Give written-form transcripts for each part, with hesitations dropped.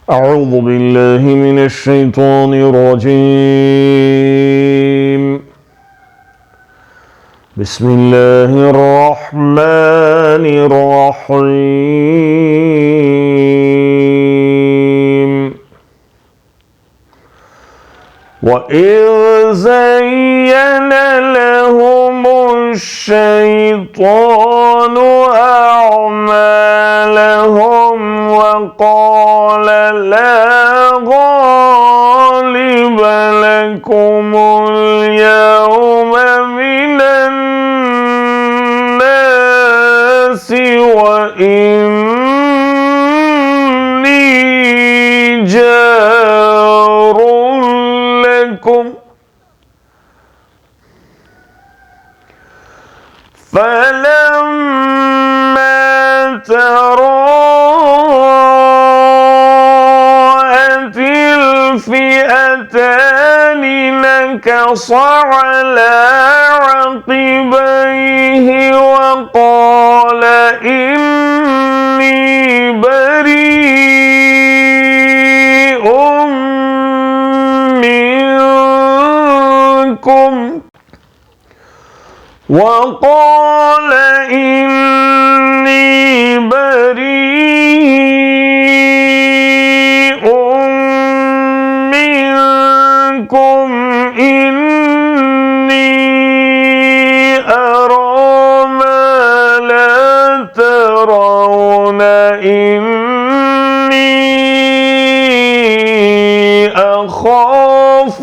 أعوذ بالله من الشيطان الرجيم بسم الله الرحمن الرحيم وإذ زين لهم الشيطان أعمالهم وقال لا غالب لكم اليوم من الناس وإني جار لكم فلما تراءت الفئتان نكص على عقبيه وقال إني بريء منكم إني أرى ما لا ترون إني أخاف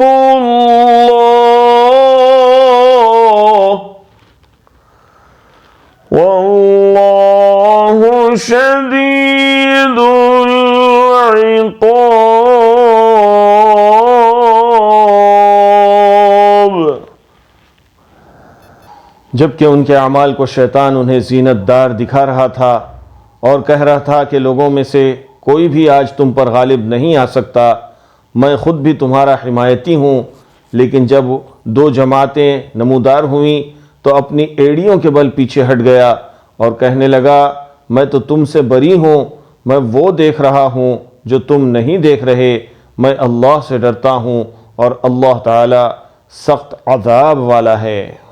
الله والله شديد العقاب। जबकि उनके अमाल को शैतान उन्हें ज़ीनतदार दिखा रहा था और कह रहा था कि लोगों में से कोई भी आज तुम पर गालिब नहीं आ सकता, मैं ख़ुद भी तुम्हारा हिमायती हूँ। लेकिन जब दो जमातें नमूदार हुईं तो अपनी एड़ियों के बल पीछे हट गया और कहने लगा मैं तो तुमसे बरी हूँ, मैं वो देख रहा हूँ जो तुम नहीं देख रहे, मैं अल्लाह से डरता हूँ और अल्लाह ताला सख्त अज़ाब वाला है।